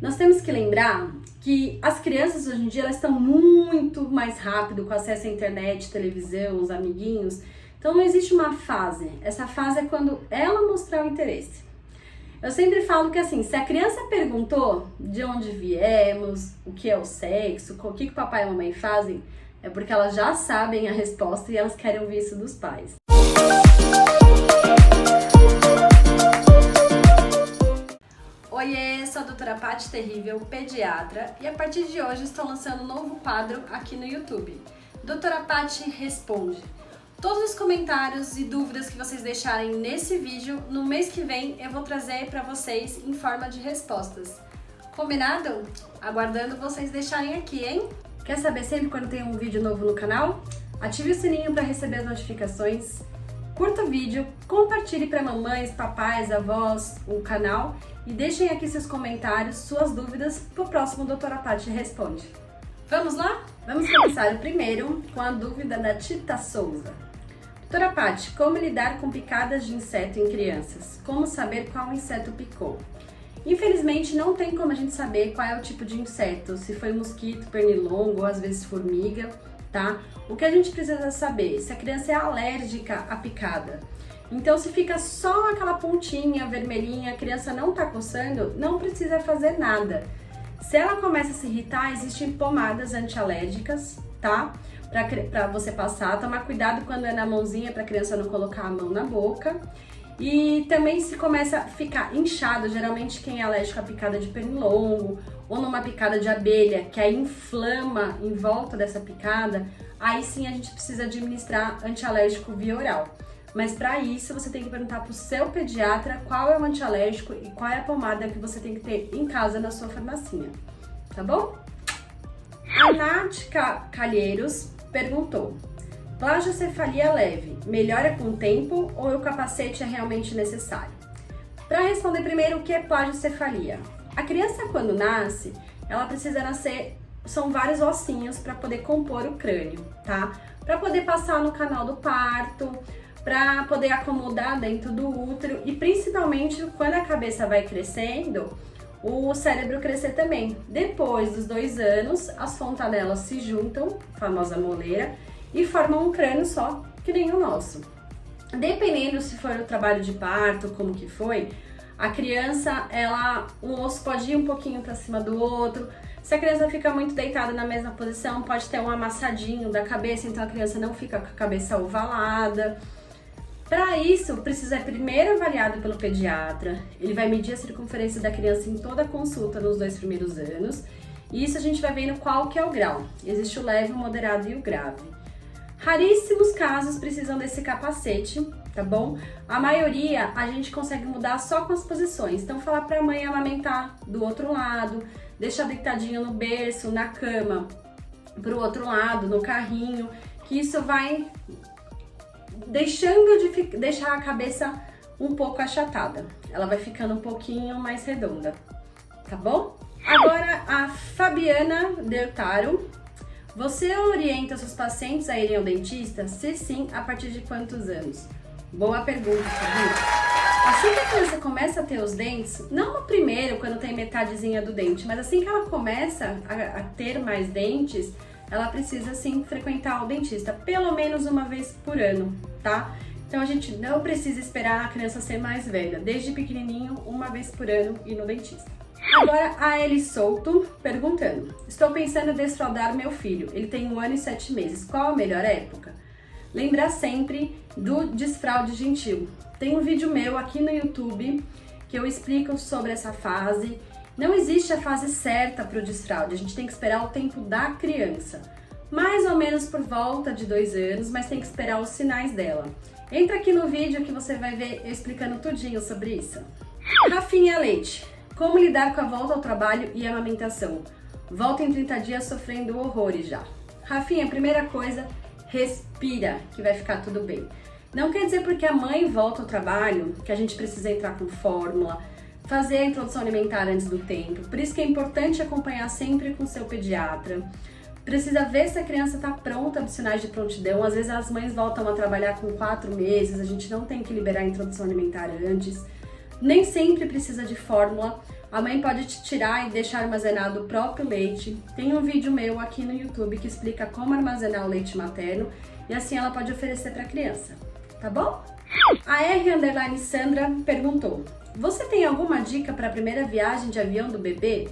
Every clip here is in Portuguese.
Nós temos que lembrar que as crianças hoje em dia elas estão muito mais rápido com acesso à internet, televisão, os amiguinhos. Então não existe uma fase. Essa fase é quando ela mostrar o interesse. Eu sempre falo que assim, se a criança perguntou de onde viemos, o que é o sexo, o que o papai e a mamãe fazem, é porque elas já sabem a resposta e elas querem ouvir isso dos pais. Oiê, sou a doutora Paty Terrível, pediatra, e a partir de hoje estou lançando um novo quadro aqui no YouTube. Doutora Paty Responde. Todos os comentários e dúvidas que vocês deixarem nesse vídeo, no mês que vem eu vou trazer para vocês em forma de respostas. Combinado? Aguardando vocês deixarem aqui, hein? Quer saber sempre quando tem um vídeo novo no canal? Ative o sininho para receber as notificações. Curta o vídeo, compartilhe para mamães, papais, avós o canal e deixem aqui seus comentários, suas dúvidas para o próximo Doutora Paty Responde. Vamos lá? Vamos começar o primeiro com a dúvida da Tita Souza. Doutora Paty, como lidar com picadas de inseto em crianças? Como saber qual inseto picou? Infelizmente não tem como a gente saber qual é o tipo de inseto, se foi mosquito, pernilongo ou às vezes formiga, tá? O que a gente precisa saber se a criança é alérgica à picada. Então se fica só aquela pontinha vermelhinha, a criança não tá coçando, não precisa fazer nada. Se ela começa a se irritar, existem pomadas antialérgicas, tá? Pra você passar, tomar cuidado quando é na mãozinha pra criança não colocar a mão na boca. E também se começa a ficar inchado, geralmente quem é alérgico à picada de pernilongo ou numa picada de abelha, que aí inflama em volta dessa picada, aí sim a gente precisa administrar antialérgico via oral. Mas para isso você tem que perguntar pro seu pediatra qual é o antialérgico e qual é a pomada que você tem que ter em casa na sua farmacinha, tá bom? A Nática Calheiros perguntou: plagiocefalia leve, melhora com o tempo ou o capacete é realmente necessário? Para responder primeiro, o que é plagiocefalia? A criança quando nasce, ela precisa nascer, são vários ossinhos para poder compor o crânio, tá? Para poder passar no canal do parto, para poder acomodar dentro do útero e principalmente quando a cabeça vai crescendo, o cérebro crescer também. Depois dos 2 anos, as fontanelas se juntam, famosa moleira, e formam um crânio só, que nem o nosso. Dependendo se for o trabalho de parto, como que foi, a criança, um osso pode ir um pouquinho para cima do outro. Se a criança fica muito deitada na mesma posição, pode ter um amassadinho da cabeça, então a criança não fica com a cabeça ovalada. Para isso, precisa ser primeiro avaliado pelo pediatra. Ele vai medir a circunferência da criança em toda a consulta nos 2 primeiros anos. E isso a gente vai vendo qual que é o grau. Existe o leve, o moderado e o grave. Raríssimos casos precisam desse capacete, tá bom? A maioria a gente consegue mudar só com as posições. Então, falar para a mãe amamentar do outro lado, deixar deitadinho no berço, na cama, pro outro lado, no carrinho, que isso vai deixando de deixar a cabeça um pouco achatada. Ela vai ficando um pouquinho mais redonda, tá bom? Agora, a Fabiana Deltaro. Você orienta seus pacientes a irem ao dentista? Se sim, a partir de quantos anos? Boa pergunta, Fabi. Assim que a criança começa a ter os dentes, não no primeiro, quando tem metadezinha do dente, mas assim que ela começa a ter mais dentes, ela precisa sim frequentar o dentista, pelo menos uma vez por ano, tá? Então a gente não precisa esperar a criança ser mais velha, desde pequenininho, uma vez por ano ir no dentista. Agora a Eli Souto perguntando: estou pensando em desfraldar meu filho, ele tem 1 ano e 7 meses, qual a melhor época? Lembrar sempre do desfraude gentil. Tem um vídeo meu aqui no YouTube que eu explico sobre essa fase. Não existe a fase certa para o desfraude, a gente tem que esperar o tempo da criança. Mais ou menos por volta de 2 anos, mas tem que esperar os sinais dela. Entra aqui no vídeo que você vai ver eu explicando tudinho sobre isso. Rafinha Leite: como lidar com a volta ao trabalho e a amamentação? Volta em 30 dias sofrendo horrores já. Rafinha, primeira coisa, respira, que vai ficar tudo bem. Não quer dizer porque a mãe volta ao trabalho que a gente precisa entrar com fórmula, fazer a introdução alimentar antes do tempo. Por isso que é importante acompanhar sempre com o seu pediatra. Precisa ver se a criança está pronta dos sinais de prontidão. Às vezes as mães voltam a trabalhar com 4 meses, a gente não tem que liberar a introdução alimentar antes. Nem sempre precisa de fórmula. A mãe pode tirar e deixar armazenado o próprio leite. Tem um vídeo meu aqui no YouTube que explica como armazenar o leite materno e assim ela pode oferecer para a criança, tá bom? A R_Sandra perguntou: você tem alguma dica para a primeira viagem de avião do bebê?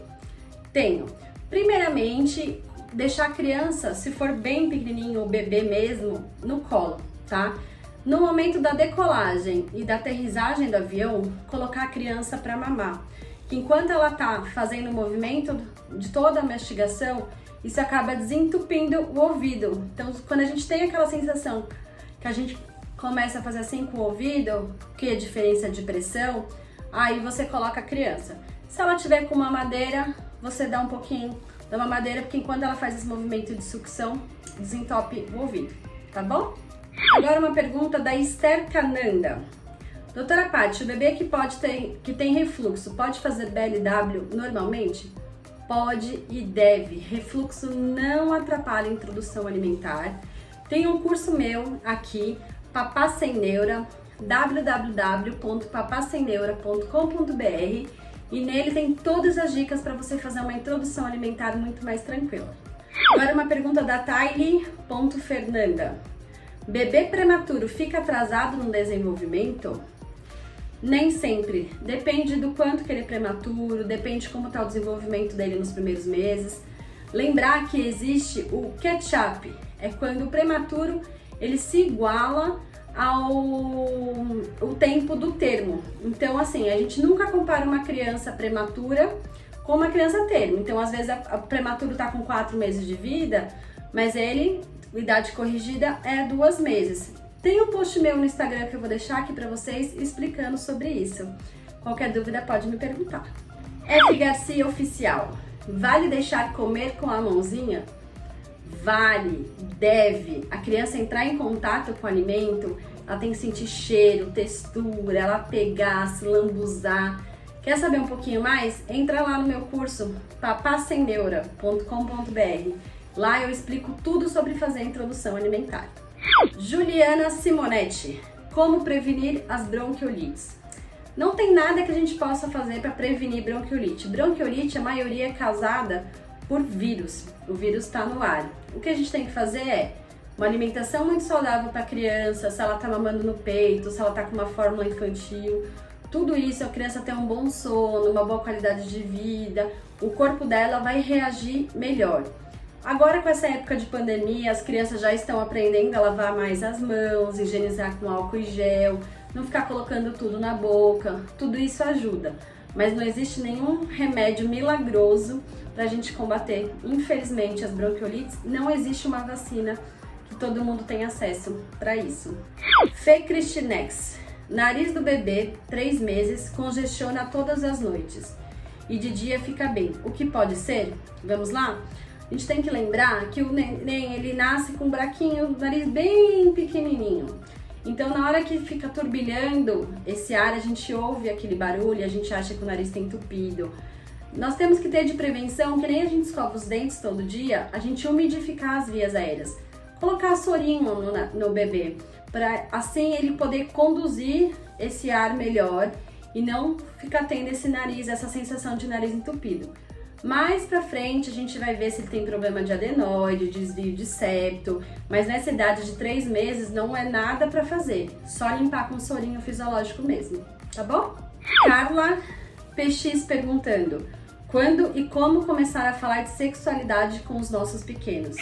Tenho. Primeiramente, deixar a criança, se for bem pequenininho, o bebê mesmo, no colo, tá? No momento da decolagem e da aterrissagem do avião, colocar a criança para mamar. Enquanto ela tá fazendo o movimento de toda a mastigação, isso acaba desentupindo o ouvido. Então, quando a gente tem aquela sensação que a gente começa a fazer assim com o ouvido, que é a diferença de pressão, aí você coloca a criança. Se ela tiver com mamadeira, você dá um pouquinho da mamadeira, porque enquanto ela faz esse movimento de sucção, desentope o ouvido, tá bom? Agora uma pergunta da Esther Cananda. Doutora Paty, o bebê que tem refluxo pode fazer BLW normalmente? Pode e deve. Refluxo não atrapalha a introdução alimentar. Tem um curso meu aqui, Papá Sem Neura, www.papassemneura.com.br, e nele tem todas as dicas para você fazer uma introdução alimentar muito mais tranquila. Agora uma pergunta da Tylee.Fernanda. Bebê prematuro fica atrasado no desenvolvimento? Nem sempre. Depende do quanto que ele é prematuro, depende de como está o desenvolvimento dele nos primeiros meses. Lembrar que existe o catch-up, é quando o prematuro ele se iguala ao tempo do termo. Então, assim, a gente nunca compara uma criança prematura com uma criança termo. Então, às vezes, o prematuro está com 4 meses de vida, mas ele, idade corrigida, é 2 meses. Tem um post meu no Instagram que eu vou deixar aqui para vocês explicando sobre isso. Qualquer dúvida pode me perguntar. F. Garcia Oficial. Vale deixar comer com a mãozinha? Vale, deve. A criança entrar em contato com o alimento, ela tem que sentir cheiro, textura, ela pegar, se lambuzar. Quer saber um pouquinho mais? Entra lá no meu curso papassemneura.com.br. Lá eu explico tudo sobre fazer a introdução alimentar. Juliana Simonetti, como prevenir as bronquiolites? Não tem nada que a gente possa fazer para prevenir bronquiolite. Bronquiolite, a maioria é causada por vírus. O vírus está no ar. O que a gente tem que fazer é uma alimentação muito saudável para a criança, se ela está mamando no peito, se ela está com uma fórmula infantil. Tudo isso, a criança ter um bom sono, uma boa qualidade de vida, o corpo dela vai reagir melhor. Agora, com essa época de pandemia, as crianças já estão aprendendo a lavar mais as mãos, higienizar com álcool e gel, não ficar colocando tudo na boca, tudo isso ajuda. Mas não existe nenhum remédio milagroso para a gente combater, infelizmente, as bronquiolites. Não existe uma vacina que todo mundo tem acesso para isso. Fê Cristinex. Nariz do bebê, 3 meses, congestiona todas as noites e de dia fica bem. O que pode ser? Vamos lá? A gente tem que lembrar que o neném, ele nasce com um buraquinho, o nariz bem pequenininho. Então, na hora que fica turbilhando esse ar, a gente ouve aquele barulho e a gente acha que o nariz está entupido. Nós temos que ter de prevenção, que nem a gente escova os dentes todo dia, a gente umidificar as vias aéreas. Colocar sorinho no bebê, para assim ele poder conduzir esse ar melhor e não ficar tendo esse nariz, essa sensação de nariz entupido. Mais pra frente a gente vai ver se ele tem problema de adenoide, desvio de septo, mas nessa idade de 3 meses não é nada pra fazer, só limpar com sorinho fisiológico mesmo, tá bom? Carla PX perguntando: quando e como começar a falar de sexualidade com os nossos pequenos?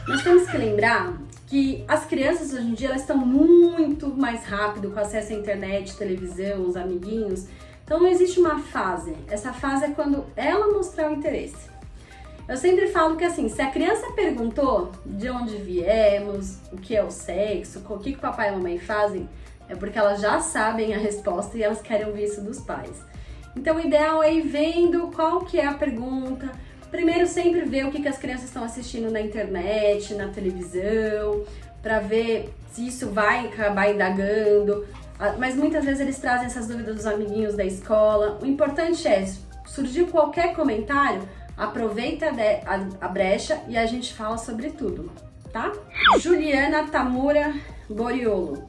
Nós temos que lembrar que as crianças hoje em dia elas estão muito mais rápido com acesso à internet, televisão, os amiguinhos. Então não existe uma fase, essa fase é quando ela mostrar o interesse. Eu sempre falo que assim, se a criança perguntou de onde viemos, o que é o sexo, o que o papai e a mamãe fazem, é porque elas já sabem a resposta e elas querem ouvir isso dos pais. Então o ideal é ir vendo qual que é a pergunta. Primeiro sempre ver o que as crianças estão assistindo na internet, na televisão, para ver se isso vai acabar indagando. Mas muitas vezes eles trazem essas dúvidas dos amiguinhos da escola. O importante é, surgiu qualquer comentário, aproveita a brecha e a gente fala sobre tudo, tá? Juliana Tamura Boriolo.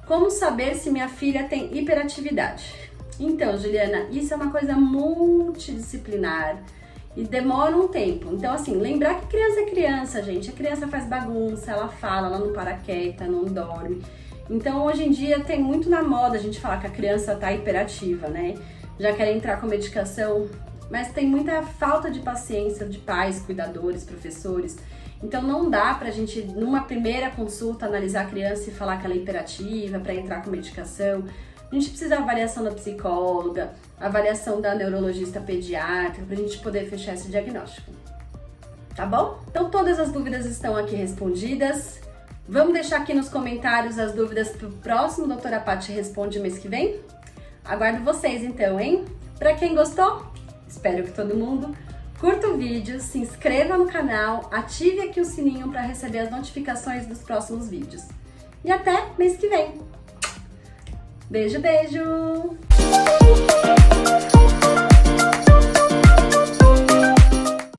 Como saber se minha filha tem hiperatividade? Então, Juliana, isso é uma coisa multidisciplinar e demora um tempo. Então, assim, lembrar que criança é criança, gente. A criança faz bagunça, ela fala, ela não para quieta, não dorme. Então, hoje em dia, tem muito na moda a gente falar que a criança tá hiperativa, né? Já quer entrar com medicação, mas tem muita falta de paciência de pais, cuidadores, professores. Então, não dá pra gente, numa primeira consulta, analisar a criança e falar que ela é hiperativa para entrar com medicação. A gente precisa da avaliação da psicóloga, avaliação da neurologista pediátrica, pra gente poder fechar esse diagnóstico. Tá bom? Então, todas as dúvidas estão aqui respondidas. Vamos deixar aqui nos comentários as dúvidas pro próximo Doutora Paty Responde mês que vem? Aguardo vocês então, hein? Pra quem gostou, espero que todo mundo curta o vídeo, se inscreva no canal, ative aqui o sininho para receber as notificações dos próximos vídeos. E até mês que vem! Beijo, beijo!